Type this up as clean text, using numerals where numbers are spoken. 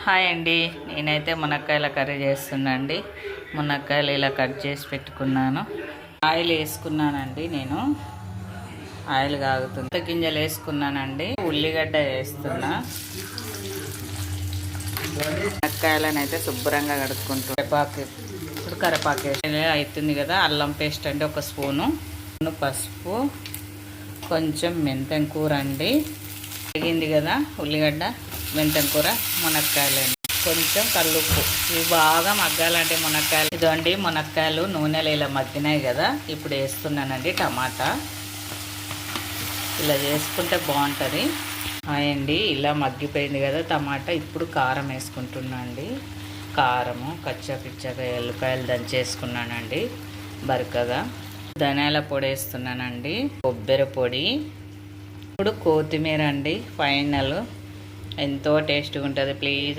Hi అండి, నేనైతే మునక్కాయల curry చేస్తున్నాండి. మునక్కాయలు ఇలా కట్ చేసి పెట్టుకున్నాను. ఆయిల్ వేసుకున్నానండి. నేను ఆయిల్ కాగుతుంది. గింజలు వేసుకున్నానండి. ఉల్లిగడ్డ వేస్తున్నా. మునక్కాయలను అయితే శుభ్రంగా కడుక్కుంటూ కరివేపాకు వేసి అవుతుంది కదా. అల్లం పేస్ట్ అండి 1 స్పూను, పసుపు, కొంచెం మెంతం కూర అండి. వేగింది కదా ఉల్లిగడ్డ, మెంతం కూర, మునక్కాయలు, కొంచెం కల్లుప్పు. ఇవి బాగా మగ్గాలంటే మునక్కాయలు. ఇదండి మునక్కాయలు నూనెలో ఇలా మగ్గినాయి కదా. ఇప్పుడు వేస్తున్నానండి టమాటా. ఇలా చేసుకుంటే బాగుంటుంది. అండి ఇలా మగ్గిపోయింది కదా టమాటా. ఇప్పుడు కారం వేసుకుంటున్నా అండి. కారము కచ్చపిచ్చగా ఎల్లిపాయలు దంచేసుకున్నానండి బరకగా. ధనియాల పొడి వేస్తున్నానండి. కొబ్బరి పొడి. ఇప్పుడు కొత్తిమీర అండి. ఫైనల్ ఎంతో టేస్ట్గా ఉంటుంది. ప్లీజ్